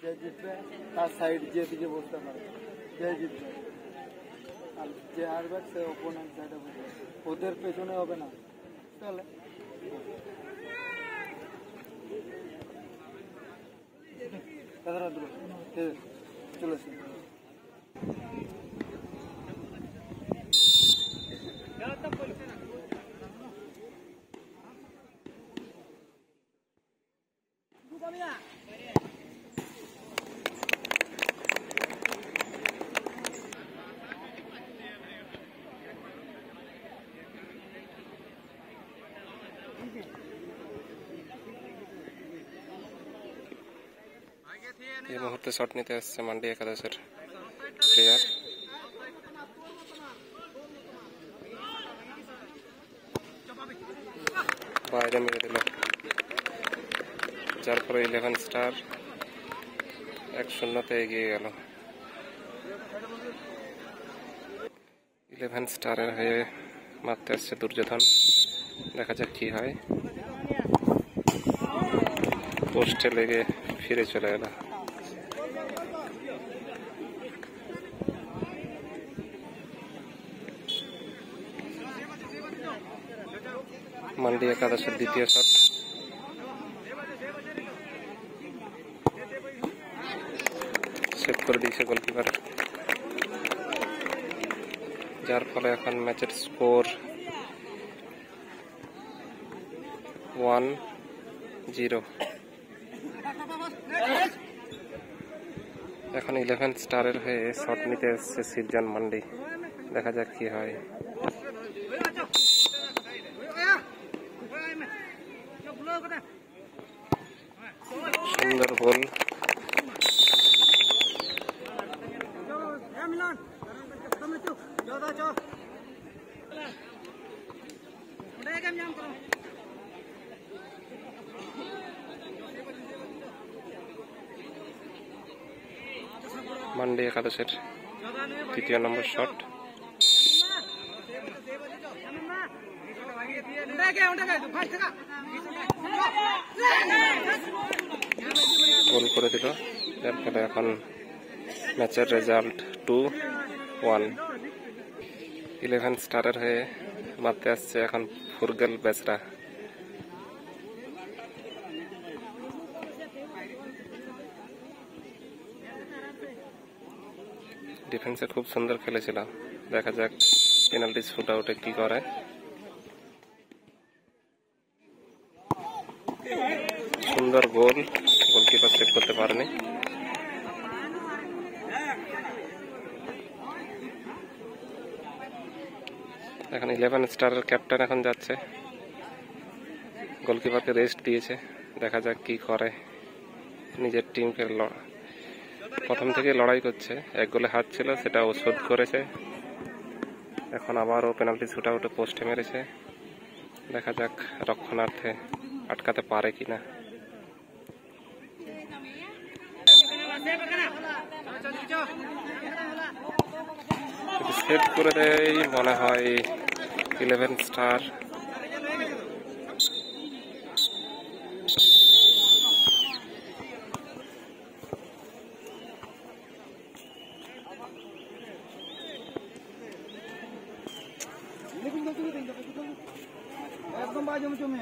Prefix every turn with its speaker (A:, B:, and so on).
A: যে জিতবে তার সাইড যেদিকে বসতে পারে, যে জিতবে। আর যে হারবে সে অপোনেন্ট সাইডে বসবে, ওদের পেছনে হবে না। চলে চলেছে।
B: এই মুহূর্তে শট নিতে আসছে মান্ডি একাদশের প্লেয়ার। বাইরে মেরে দিল, যার পরে 11 স্টার 1-0 এগিয়ে গেল। 11 স্টারের হয়ে মারতে আসছে দুর্যোধন, দেখা যাক কি হয়। পোস্টে লেগে ফিরে চলে গেল। মান্ডি একাদশের দ্বিতীয় শট, সেভ করে দিয়েছে গোলকিপার, যার ফলে এখন ম্যাচের স্কোর 1-0। এখন 11 স্টারের হয়ে শট নিতে এসছে সিরজান মান্ডি, দেখা যাক কি হয়। সুন্দর গোল, মান্ডি একাদশের তৃতীয় নম্বর শট। গোল করে দিল, যার ফলে এখন ম্যাচের রেজাল্ট 2-1। 11 স্টারের হয়ে মারতে আসছে এখন ফুরগেল বেসরা। ডিফেন্সে খুব সুন্দর খেলেছিল, দেখা যাক পেনাল্টি শুট আউটে কি করে। সুন্দর গোল, গোলকিপার সেভ করতে পারেনি। এখন 11 স্টারের ক্যাপ্টেন এখন যাচ্ছে, গোলকিপারকে রেস্ট দিয়েছে, দেখা যাক কি করে। নিজের টিমকে প্রথম থেকে লড়াই করছে, এক গোলে হাত ছিল সেটা ও শোধ করেছে। এখন আবারও পেনাল্টি শুট আউটে পোস্টে মেরেছে, দেখা যাক রক্ষণার্থে আটকাতে পারে কিনা। সেভ করে দেয় মনে হয় 11 স্টার।
A: একদম বাজে জমে